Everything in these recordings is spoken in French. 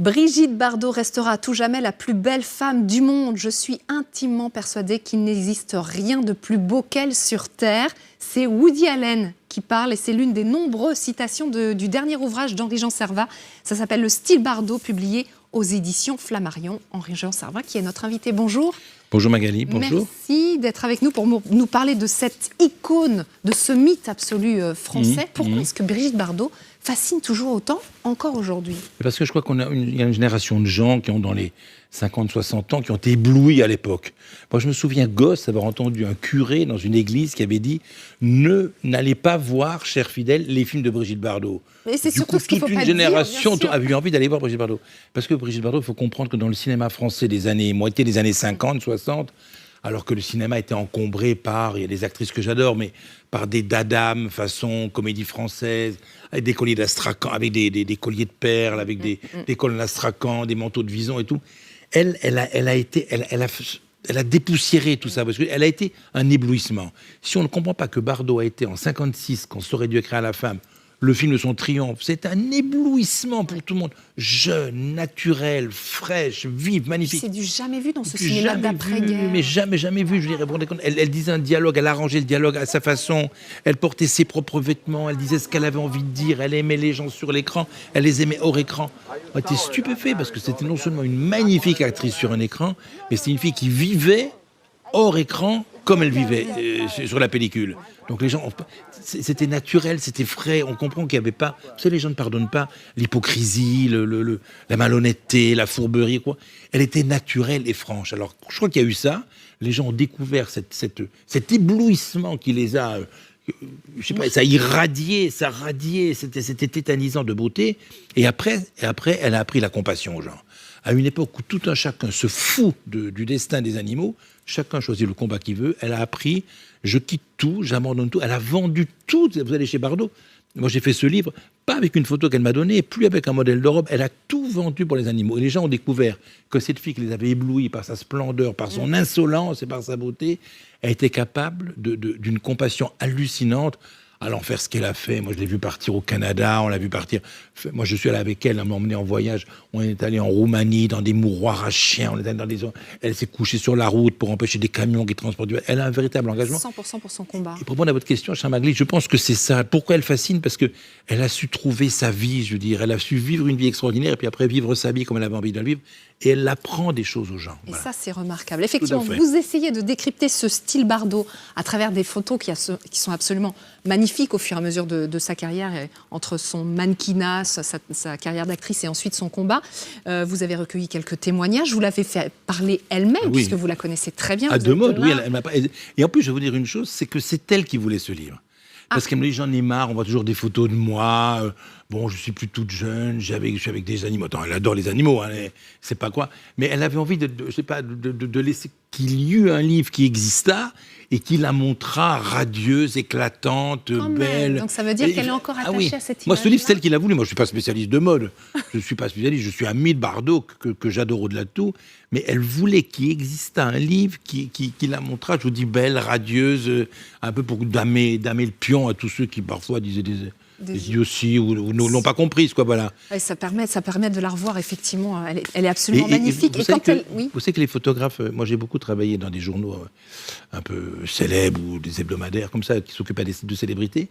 Brigitte Bardot restera à tout jamais la plus belle femme du monde. Je suis intimement persuadée qu'il n'existe rien de plus beau qu'elle sur Terre. C'est Woody Allen qui parle et c'est l'une des nombreuses citations du dernier ouvrage d'Henri-Jean Servat. Ça s'appelle Le style Bardot, publié aux éditions Flammarion. Henri-Jean Servat qui est notre invité. Bonjour. Bonjour Magali, bonjour. Merci d'être avec nous pour nous parler de cette icône, de ce mythe absolu français. Pourquoi est-ce que Brigitte Bardot fascine toujours autant, encore aujourd'hui? Parce que je crois qu'il y a une génération de gens qui ont dans les 50-60 ans, qui ont été éblouis à l'époque. Moi, je me souviens, gosse, avoir entendu un curé dans une église qui avait dit « N'allez pas voir, chers fidèles, les films de Brigitte Bardot ». Mais c'est surtout ce qu'il faut toute une génération a eu envie d'aller voir Brigitte Bardot. Parce que Brigitte Bardot, il faut comprendre que dans le cinéma français moitié des années 50, 60, alors que le cinéma était encombré par, il y a des actrices que j'adore, mais par des dadames façon comédie française, avec des colliers d'Astrakhan, avec des colliers de perles, avec des colonnes d'Astrakhan, des manteaux de vison et tout. Elle a dépoussiéré tout ça, parce qu'elle a été un éblouissement. Si on ne comprend pas que Bardot a été en 56, quand ça aurait dû écrire à la femme, le film de son triomphe, c'est un éblouissement pour tout le monde. Jeune, naturelle, fraîche, vive, magnifique. C'est du jamais vu dans ce cinéma d'après-guerre. Mais jamais vu, je dirais. Elle disait un dialogue, elle arrangeait le dialogue à sa façon, elle portait ses propres vêtements, elle disait ce qu'elle avait envie de dire, elle aimait les gens sur l'écran, elle les aimait hors écran. On était stupéfait parce que c'était non seulement une magnifique actrice sur un écran, mais c'était une fille qui vivait hors écran comme elle vivait sur la pellicule. Donc les gens, c'était naturel, c'était frais, on comprend qu'il n'y avait pas... Vous savez, les gens ne pardonnent pas l'hypocrisie, la malhonnêteté, la fourberie, quoi. Elle était naturelle et franche. Alors, je crois qu'il y a eu ça. Les gens ont découvert cet éblouissement qui les a... je sais pas, ça irradiait, ça radiait, c'était tétanisant de beauté. Et après, elle a appris la compassion aux gens. À une époque où tout un chacun se fout du destin des animaux, chacun choisit le combat qu'il veut, elle a appris, je quitte tout, j'abandonne tout, elle a vendu tout. Vous allez chez Bardot, moi j'ai fait ce livre, pas avec une photo qu'elle m'a donnée, plus avec un modèle de robe, elle a tout vendu pour les animaux. Et les gens ont découvert que cette fille qui les avait éblouis par sa splendeur, par son insolence et par sa beauté, a été capable d'une compassion hallucinante. Allant faire ce qu'elle a fait. Moi, je l'ai vu partir au Canada, on l'a vu partir... Moi, je suis allé avec elle, elle m'a emmené en voyage. On est allé en Roumanie, dans des mouroirs à chiens. On est allé dans des... Elle s'est couchée sur la route pour empêcher des camions qui transportent du... Elle a un véritable engagement. 100% pour son combat. Et pour répondre à votre question, cher Magli, je pense que c'est ça. Pourquoi elle fascine? Parce qu'elle a su trouver sa vie, je veux dire. Elle a su vivre une vie extraordinaire et puis après vivre sa vie comme elle avait envie de la vivre. Et elle apprend des choses aux gens. Et voilà. Ça, c'est remarquable. Effectivement, vous essayez de décrypter ce style Bardot à travers des photos qui sont absolument magnifiques au fur et à mesure de sa carrière, entre son mannequinat, sa carrière d'actrice et ensuite son combat. Vous avez recueilli quelques témoignages. Vous l'avez fait parler elle-même, puisque vous la connaissez très bien. À deux mots, oui. Elle m'a pas... Et en plus, je vais vous dire une chose, c'est que c'est elle qui voulait ce livre. Parce qu'elle me dit, j'en ai marre, on voit toujours des photos de moi. Bon, je suis plus toute jeune, je suis avec des animaux. Attends, elle adore les animaux, hein, c'est pas quoi. Mais elle avait envie de laisser qu'il y eût un livre qui exista et qui la montra radieuse, éclatante, belle. Donc ça veut dire qu'elle est encore attachée à cette image. Moi, ce livre, c'est elle qui l'a voulu. Moi, je suis pas spécialiste de mode. Je suis pas spécialiste. Je suis ami de Bardot que j'adore au-delà de tout. Mais elle voulait qu'il existât un livre qui la montra, je vous dis, belle, radieuse, un peu pour damer le pion à tous ceux qui parfois disaient des idioties ou n'ont pas compris, quoi, voilà. Ouais, ça permet de la revoir, effectivement. Elle est absolument magnifique. Vous savez que les photographes, moi j'ai beaucoup travaillé dans des journaux un peu célèbres ou des hebdomadaires comme ça, qui s'occupaient de célébrités.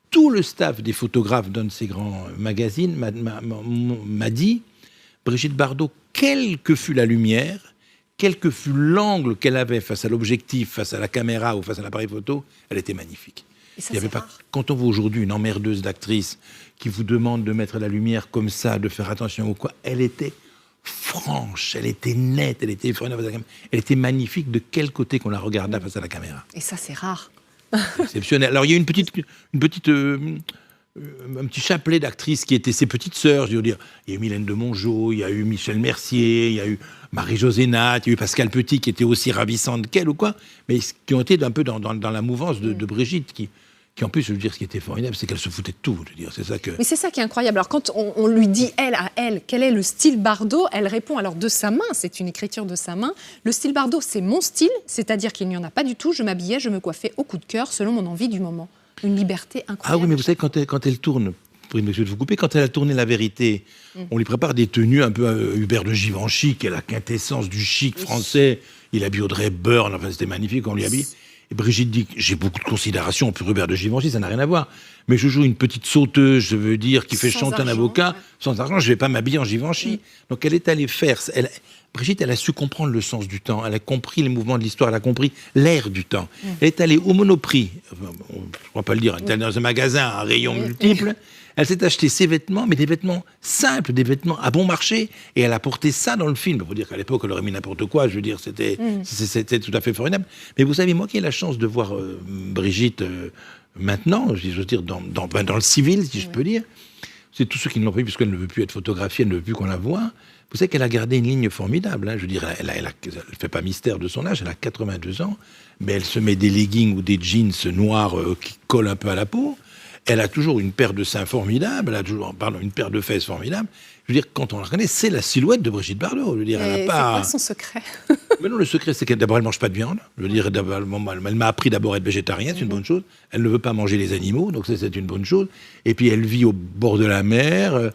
Tout le staff des photographes d'un de ces grands magazines m'a dit, Brigitte Bardot, quelle que fût la lumière, quel que fût l'angle qu'elle avait face à l'objectif, face à la caméra ou face à l'appareil photo, elle était magnifique. Ça, il y avait pas, quand on voit aujourd'hui une emmerdeuse d'actrice qui vous demande de mettre la lumière comme ça, de faire attention ou quoi, elle était franche, elle était nette, elle était elle était magnifique de quel côté qu'on la regardait face à la caméra. Et ça, c'est rare. Exceptionnel. Alors il y a un petit chapelet d'actrices qui étaient ses petites sœurs, je veux dire. Il y a eu Mylène de Mongeau, il y a eu Michel Mercier, il y a eu Marie-Josée Nat, il y a eu Pascal Petit qui était aussi ravissante qu'elle ou quoi, mais qui ont été un peu dans la mouvance de Brigitte, qui en plus, je veux dire, ce qui était formidable, c'est qu'elle se foutait de tout. Je veux dire, c'est ça que... Mais c'est ça qui est incroyable. Alors, quand on lui dit, quel est le style Bardot, elle répond alors de sa main, c'est une écriture de sa main. Le style Bardot, c'est mon style, c'est-à-dire qu'il n'y en a pas du tout. Je m'habillais, je me coiffais au coup de cœur, selon mon envie du moment. Une liberté incroyable. Ah oui, mais vous savez, quand elle tourne pour une de vous couper, quand elle a tourné La Vérité, on lui prépare des tenues un peu Hubert de Givenchy, qui est la quintessence du chic français. Il habille Audrey Hepburn, enfin c'était magnifique, on lui habille. Et Brigitte dit, j'ai beaucoup de considération pour Hubert de Givenchy, ça n'a rien à voir. Mais je joue une petite sauteuse, je veux dire, qui fait chanter un avocat. Sans argent, je ne vais pas m'habiller en Givenchy. Donc elle est allée faire... Brigitte, elle a su comprendre le sens du temps. Elle a compris les mouvements de l'histoire, elle a compris l'air du temps. Elle est allée au Monoprix, on ne pourra pas le dire, elle est allée dans un magasin à rayons multiples. Elle s'est acheté ses vêtements, mais des vêtements simples, des vêtements à bon marché, et elle a porté ça dans le film. Il faut dire qu'à l'époque, elle aurait mis n'importe quoi, je veux dire, c'était tout à fait formidable. Mais vous savez, moi qui ai la chance de voir Brigitte maintenant, je veux dire, dans le civil, si je peux dire, c'est tous ceux qui ne l'ont pas vu, puisqu'elle ne veut plus être photographiée, elle ne veut plus qu'on la voie. Vous savez qu'elle a gardé une ligne formidable. Je veux dire, elle ne fait pas mystère de son âge, elle a 82 ans, mais elle se met des leggings ou des jeans noirs qui collent un peu à la peau. Elle a toujours une paire de seins formidable, elle a toujours, une paire de fesses formidable. Je veux dire, quand on la reconnaît, c'est la silhouette de Brigitte Bardot. Je veux dire, elle n'a pas... C'est quoi son secret? Mais non, le secret, c'est qu'elle ne mange pas de viande. Je veux dire, elle m'a appris d'abord à être végétarienne, c'est une bonne chose. Elle ne veut pas manger les animaux, donc c'est une bonne chose. Et puis, elle vit au bord de la mer,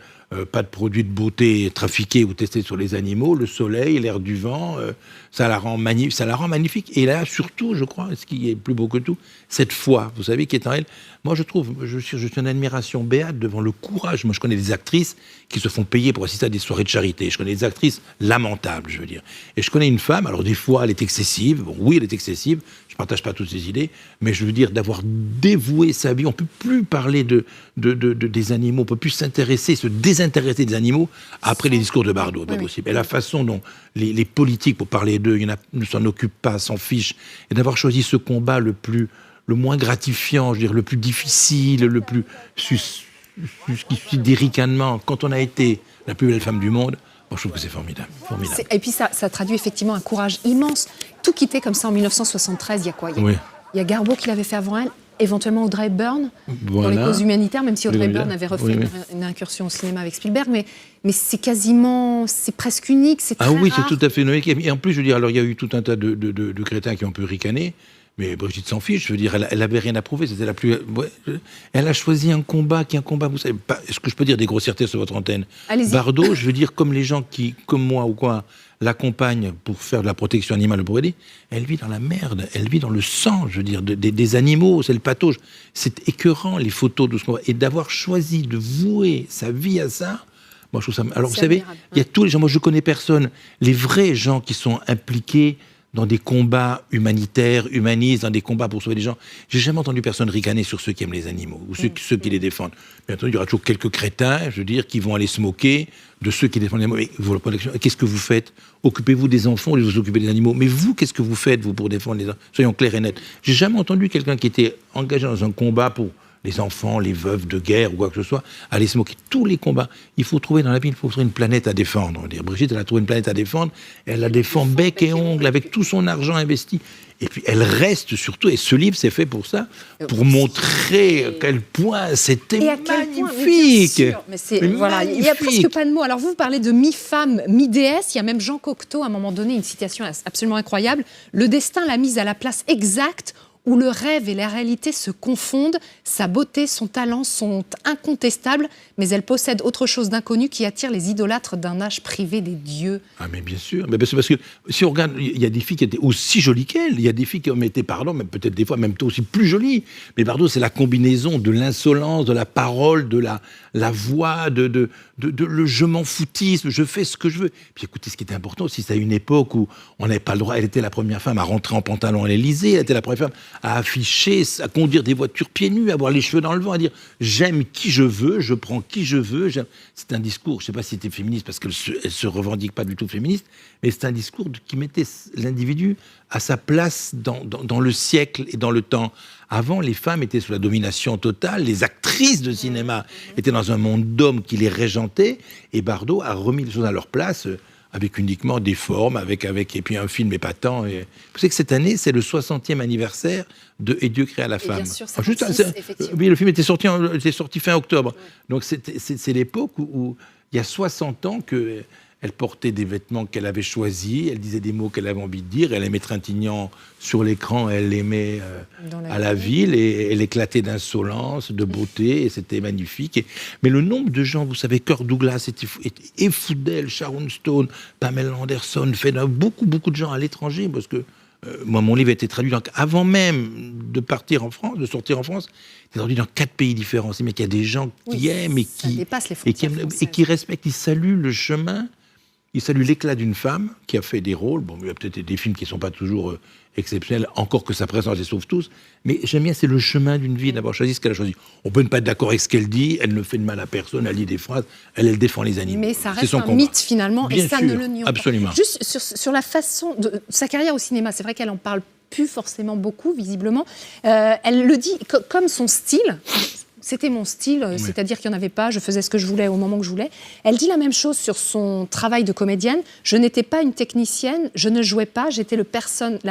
pas de produits de beauté trafiqués ou testés sur les animaux, le soleil, l'air du vent, ça la rend magnifique. Et là, surtout, je crois, ce qui est plus beau que tout, cette foi, vous savez, qui est en elle. Moi, je suis en admiration béate devant le courage. Moi, je connais des actrices qui se font payer pour assister à des soirées de charité. Je connais des actrices lamentables, je veux dire. Et je connais une femme, alors des fois, elle est excessive. Bon, oui, elle est excessive. Je ne partage pas toutes ses idées. Mais je veux dire, d'avoir dévoué sa vie. On ne peut plus parler des animaux. On ne peut plus se désintéresser des animaux après les discours de Bardot. Pas possible. Et la façon dont les politiques, pour parler d'eux, il y en a, ne s'en occupent pas, s'en fichent. Et d'avoir choisi ce combat le moins gratifiant, je veux dire, le plus difficile, le plus qui suscite des ricanements. Quand on a été la plus belle femme du monde, moi, je trouve que c'est formidable. Et puis ça traduit effectivement un courage immense. Tout quitter comme ça en 1973, il y a quoi? Il y a Garbo qui l'avait fait avant elle, éventuellement Audrey Hepburn, dans les causes humanitaires, même si Audrey Hepburn avait refait une incursion au cinéma avec Spielberg, mais c'est presque unique, c'est très rare. C'est tout à fait unique. Et en plus, je veux dire, alors il y a eu tout un tas de crétins qui ont un peu ricané. Mais Brigitte s'en fiche, je veux dire, elle n'avait rien à prouver, c'était la plus... elle a choisi un combat vous savez, est-ce que je peux dire des grossièretés sur votre antenne? Bardot, je veux dire, comme les gens qui, comme moi ou quoi, l'accompagnent pour faire de la protection animale pour aider, elle vit dans la merde, elle vit dans le sang, je veux dire, des animaux, c'est le patauge. C'est écœurant, les photos de ce combat. Et d'avoir choisi de vouer sa vie à ça... Moi, je trouve ça... Alors, vous savez, il y a tous les gens, moi je connais personne, les vrais gens qui sont impliqués dans des combats humanitaires, humanistes, dans des combats pour sauver les gens. J'ai jamais entendu personne ricaner sur ceux qui aiment les animaux, ou ceux qui les défendent. Bien entendu, il y aura toujours quelques crétins, je veux dire, qui vont aller se moquer de ceux qui défendent les animaux. Mais qu'est-ce que vous faites? Occupez-vous des enfants, vous occupez des animaux. Mais vous, qu'est-ce que vous faites, vous, pour défendre les enfants? Soyons clairs et nets. J'ai jamais entendu quelqu'un qui était engagé dans un combat pour les enfants, les veuves de guerre ou quoi que ce soit, aller se moquer. Tous les combats. Il faut trouver dans la vie, il faut trouver une planète à défendre. Brigitte, elle a trouvé une planète à défendre, elle la défend bec et ongle, avec tout son argent investi. Et puis elle reste surtout, et ce livre c'est fait pour ça, pour montrer à quel point c'était magnifique. Il n'y a presque pas de mots. Alors vous parlez de mi-femme, mi-déesse. Il y a même Jean Cocteau, à un moment donné, une citation absolument incroyable. Le destin l'a mise à la place exacte où le rêve et la réalité se confondent. Sa beauté, son talent sont incontestables, mais elle possède autre chose d'inconnu qui attire les idolâtres d'un âge privé des dieux. Ah mais bien sûr, mais c'est parce que si on regarde, il y a des filles qui étaient aussi jolies qu'elle, il y a des filles qui ont été, même peut-être des fois même aussi plus jolies, mais Bardot c'est la combinaison de l'insolence, de la parole, de la voix, de le je m'en foutisme, je fais ce que je veux. Puis écoutez, ce qui était important aussi, c'est à une époque où on n'avait pas le droit, elle était la première femme à rentrer en pantalon à l'Élysée, elle était la première femme à afficher, à conduire des voitures pieds nus, à avoir les cheveux dans le vent, à dire j'aime qui je veux, je prends qui je veux. C'est un discours, je ne sais pas si c'était féministe parce qu'elle se revendique pas du tout féministe, mais c'est un discours qui mettait l'individu à sa place dans le siècle et dans le temps. Avant, les femmes étaient sous la domination totale, les actrices de cinéma étaient dans un monde d'hommes qui les régentaient, et Bardot a remis les choses à leur place avec uniquement des formes, et puis un film épatant. Et... Vous savez que cette année, c'est le 60e anniversaire de Et Dieu créa la femme. Bien sûr, ça effectivement. Oui, le film était sorti fin octobre. Ouais. Donc c'est l'époque où il y a 60 ans que Elle portait des vêtements qu'elle avait choisis, elle disait des mots qu'elle avait envie de dire, elle aimait Trintignant sur l'écran, elle l'aimait à la ville, et elle éclatait d'insolence, de beauté, et c'était magnifique. Mais le nombre de gens, vous savez, Kirk Douglas était fou d'elle, Sharon Stone, Pamela Anderson, beaucoup de gens à l'étranger, parce que moi, mon livre a été traduit avant même de partir en France, de sortir en France, il était traduit dans 4 pays différents. C'est mais qu'il y a des gens qui aiment et qui respectent, qui saluent le chemin. Il salue l'éclat d'une femme qui a fait des rôles. Bon, il y a peut-être des films qui ne sont pas toujours exceptionnels, encore que sa présence les sauve tous. Mais j'aime bien, c'est le chemin d'une vie, d'avoir choisi ce qu'elle a choisi. On peut ne pas être d'accord avec ce qu'elle dit, elle ne fait de mal à personne, elle dit des phrases, elle défend les animaux. Mais ça reste un mythe finalement, bien et ça sûr, ne le nie pas. Absolument. Juste sur la façon de sa carrière au cinéma, c'est vrai qu'elle en parle plus forcément beaucoup, visiblement. Elle le dit comme son style. C'était mon style, c'est-à-dire qu'il n'y en avait pas, je faisais ce que je voulais au moment que je voulais. Elle dit la même chose sur son travail de comédienne. Je n'étais pas une technicienne, je ne jouais pas, j'étais la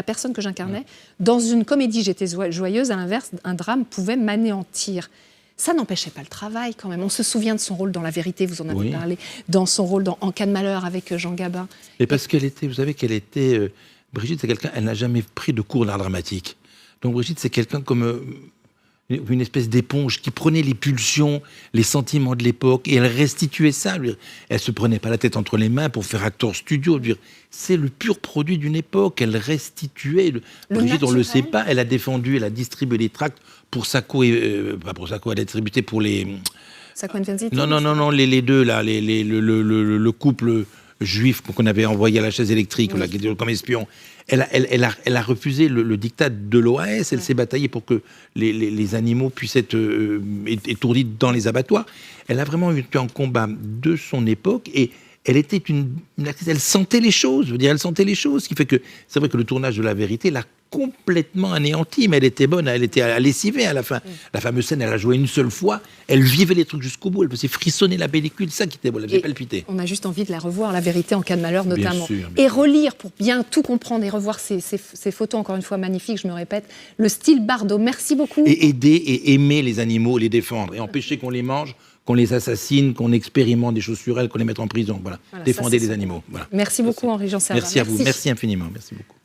personne que j'incarnais. Dans une comédie, j'étais joyeuse, à l'inverse, un drame pouvait m'anéantir. Ça n'empêchait pas le travail quand même. On se souvient de son rôle dans La Vérité, vous en avez parlé, dans son rôle dans En cas de malheur avec Jean Gabin. Et parce qu'elle était, vous savez qu'elle était... Brigitte, c'est quelqu'un, elle n'a jamais pris de cours d'art dramatique. Donc Brigitte, c'est quelqu'un comme... une espèce d'éponge qui prenait les pulsions, les sentiments de l'époque, et elle restituait ça. Elle se prenait pas la tête entre les mains pour faire acteur studio. C'est le pur produit d'une époque. Elle restituait. Brigitte, on le sait pas, elle a défendu, elle a distribué les tracts pour Sacco et pas pour Sacco, elle a distribué pour les. Sacco and Vanity. Non, les deux là, le couple juif qu'on avait envoyé à la chaise électrique, là, qui était comme espion. Elle a refusé le diktat de l'OAS, elle s'est bataillée pour que les animaux puissent être étourdis dans les abattoirs. Elle a vraiment eu un combat de son époque, et elle était une actrice, elle sentait les choses, elle sentait les choses, ce qui fait que c'est vrai que le tournage de La Vérité l'a complètement anéantie, mais elle était bonne, elle était à lessiver à la fin. La fameuse scène, elle a joué une seule fois, elle vivait les trucs jusqu'au bout, elle faisait frissonner la pellicule, ça qui était beau, elle faisait palpiter. On a juste envie de la revoir, La Vérité en cas de malheur notamment. Bien sûr. Et relire pour bien tout comprendre et revoir ces photos, encore une fois magnifiques, je me répète. Le style Bardot, merci beaucoup. Et aider et aimer les animaux, les défendre, et empêcher qu'on les mange, qu'on les assassine, qu'on expérimente des choses sur elles, qu'on les mette en prison. Voilà. Défendez les animaux. Voilà. Merci beaucoup Henri Jean Servat. Merci à vous, merci infiniment, merci beaucoup.